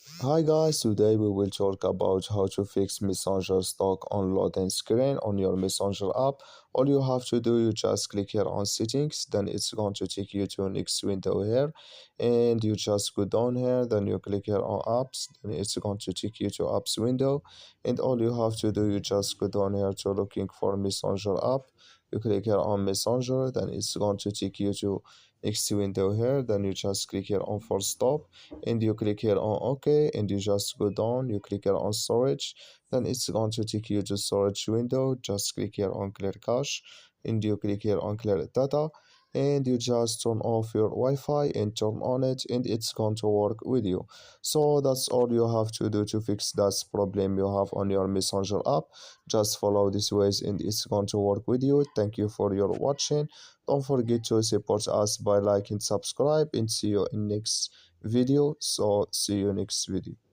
Hi guys, today we will talk about how to fix Messenger stock on loading screen on your Messenger app. All you have to do, you just click here on settings, then it's going to take you to next window here, and you just go down here, then you click here on apps, then it's going to take you to apps window, and all you have to do, you just go down here to looking for Messenger app. You click here on Messenger, then it's going to take you to next window here, then you just click here on force stop, and you click here on OK, and you just go down, you click here on storage, then it's going to take you to storage window. Just click here on clear cache, and you click here on clear data, and you just turn off your Wi-Fi and turn on it, and it's going to work with you. So that's all you have to do to fix that problem you have on your Messenger app. Just follow these ways and it's going to work with you. Thank you for your watching. Don't forget to support us by liking, subscribe, and see you in next video. So see you next video.